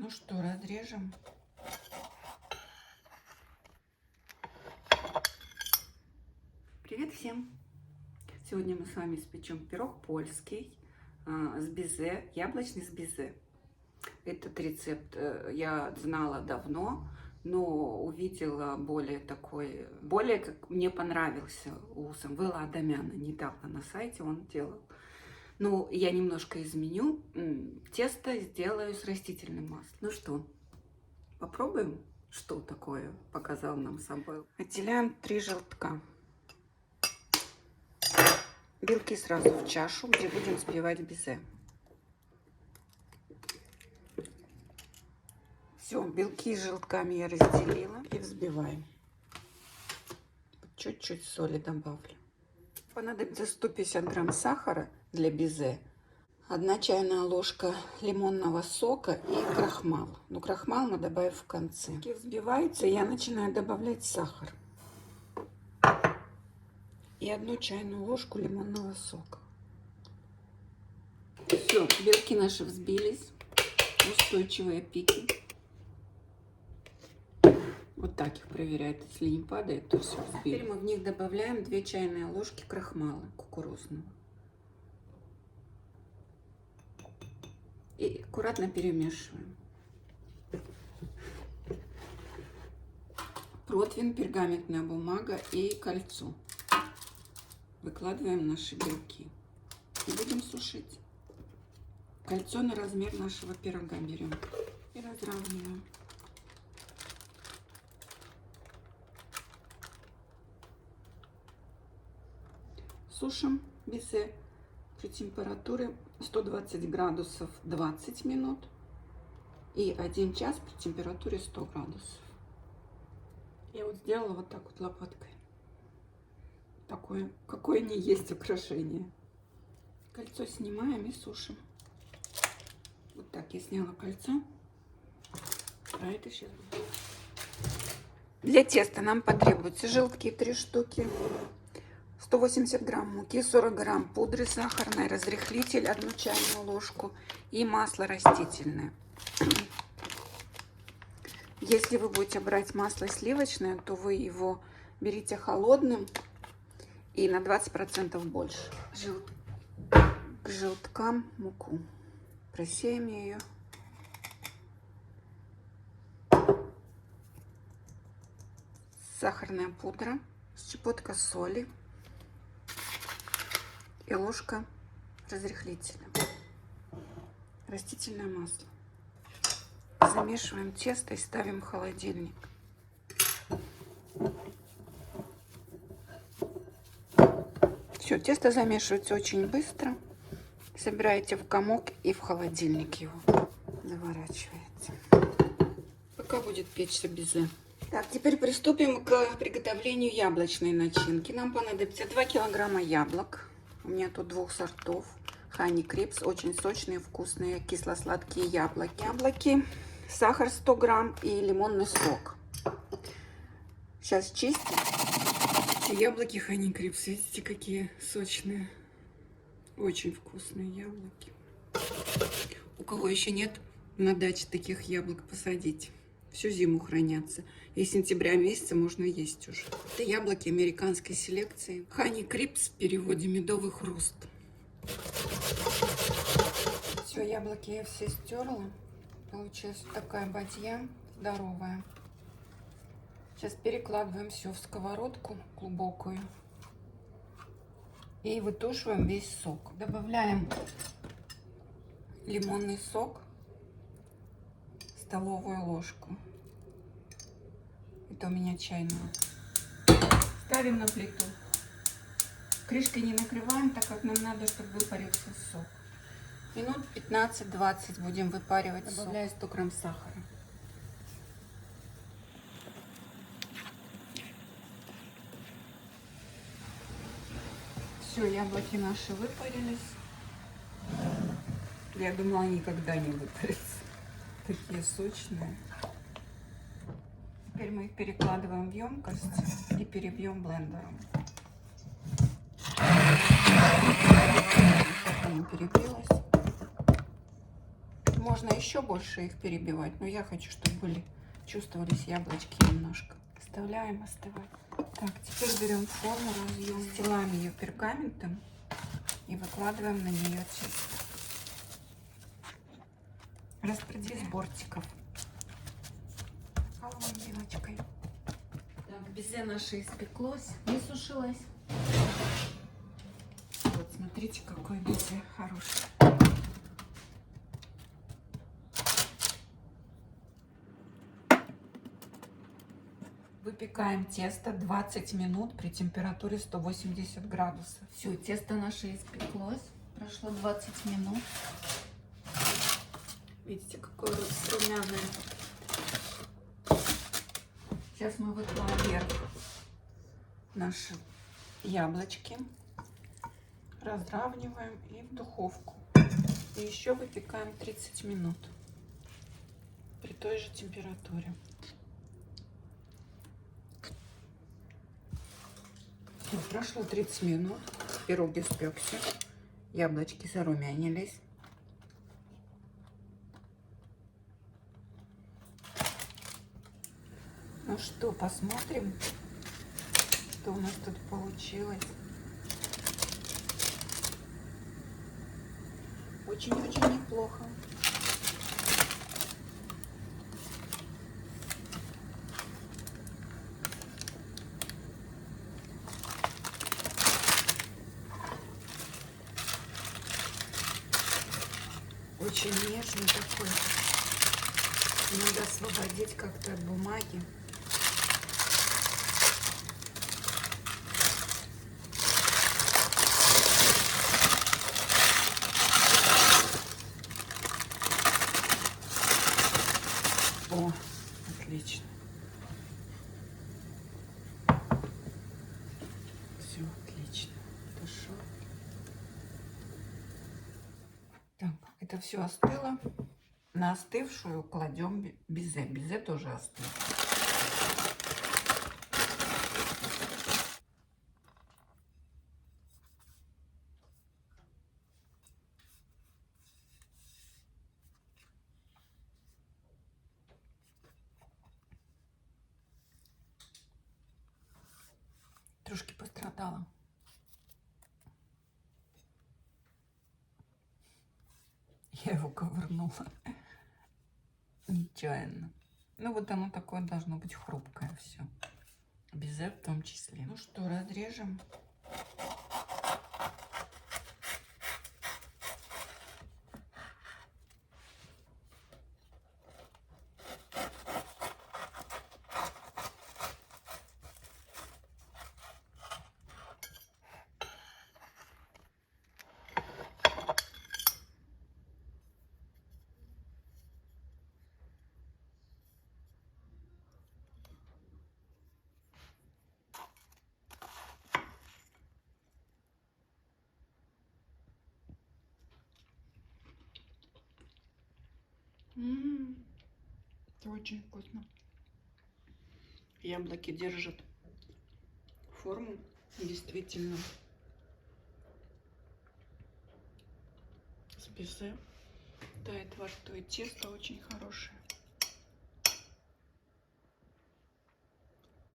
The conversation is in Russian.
Ну что, разрежем. Привет всем! Сегодня мы с вами испечем пирог польский с безе, яблочный с безе. Этот рецепт я знала давно, но увидела более, как мне понравился у Самвела Адамяна. Недавно на сайте он делал. Ну, я немножко изменю. Тесто сделаю с растительным маслом. Ну что, попробуем, что такое показал нам Самвел. Отделяем 3 желтка. Белки сразу в чашу, где будем взбивать безе. Все, белки с желтками я разделила и взбиваем. Чуть-чуть соли добавлю. Понадобится 150 грамм сахара для безе, 1 чайная ложка лимонного сока и крахмал. Но крахмал мы добавим в конце. Взбивается, я начинаю добавлять сахар. И 1 чайную ложку лимонного сока. Все, белки наши взбились. Устойчивые пики. Вот так их проверяют. Если не падает, то все взбили. Теперь мы в них добавляем 2 чайные ложки крахмала кукурузного. И аккуратно перемешиваем. Противень, пергаментная бумага и кольцо. Выкладываем наши белки и будем сушить. Кольцо на размер нашего пирога берем и разравниваем. Сушим безе при температуре 120 градусов 20 минут и 1 час при температуре 100 градусов. Я вот сделала вот так вот лопаткой. Такое, какое не есть украшение. Кольцо снимаем и сушим. Вот так я сняла кольцо. А это сейчас будет. Для теста нам потребуются желтки 3 штуки, 180 грамм муки, 40 грамм пудры сахарной, разрыхлитель 1 чайную ложку и масло растительное. Если вы будете брать масло сливочное, то вы его берите холодным и на 20% больше. К желткам муку. Просеем ее. Сахарная пудра, щепотка соли и ложка разрыхлителя. Растительное масло. Замешиваем тесто и ставим в холодильник. Все, тесто замешивается очень быстро. Собираете в комок и в холодильник его заворачиваете. Пока будет печься безе. Так, теперь приступим к приготовлению яблочной начинки. Нам понадобится 2 килограмма яблок. У меня тут 2 сортов. Honey Crips, очень сочные, вкусные, кисло-сладкие яблоки. Сахар 100 грамм и лимонный сок. Сейчас чистим. Яблоки Honey Crips, видите, какие сочные. Очень вкусные яблоки. У кого еще нет на даче таких яблок, посадить. Всю зиму хранятся. И с сентября месяца можно есть уже. Это яблоки американской селекции. Honey Crips в переводе медовый хруст. Все, яблоки я все стерла. Получилась такая бадья здоровая. Сейчас перекладываем все в сковородку глубокую. И вытушиваем весь сок. Добавляем лимонный сок, столовую ложку. Это у меня чайная. Ставим на плиту. Крышкой не накрываем, так как нам надо, чтобы выпарился сок. Минут 15-20 будем выпаривать сок. Добавляю 100 грамм сахара. Все, яблоки наши выпарились. Я думала, они никогда не выпарятся. Такие сочные. Теперь мы их перекладываем в емкость и перебьем блендером. Перебилась. можно еще больше их перебивать, но я хочу, чтобы чувствовались яблочки немножко. Оставляем остывать. Так, теперь берем форму, разъем, застилаем ее пергаментом и выкладываем на нее тесто. Распределим с бортиков. Коловой вилочкой. Так, безе наше испеклось, высушилось. Вот, смотрите, какой безе хороший. Выпекаем тесто 20 минут при температуре 180 градусов. Все, тесто наше испеклось. Прошло 20 минут. Видите, какое румяное. Сейчас мы выкладываем вверх наши яблочки. Разравниваем и в духовку. И еще выпекаем 30 минут при той же температуре. Прошло 30 минут, пирог испекся, яблочки зарумянились. Ну что, посмотрим, что у нас тут получилось. Очень-очень неплохо. Очень нежный такой. Надо освободить как-то от бумаги. О, отлично. Все отлично. Хорошо. Так, это все остыло. На остывшую кладем безе. Безе тоже остыло. Трошки пострадала. Я его ковырнула нечаянно. Ну вот оно такое должно быть хрупкое все. Безе в том числе. Ну что, разрежем. Это очень вкусно. Яблоки держат форму, действительно. С безе тает во рту, и тесто очень хорошее.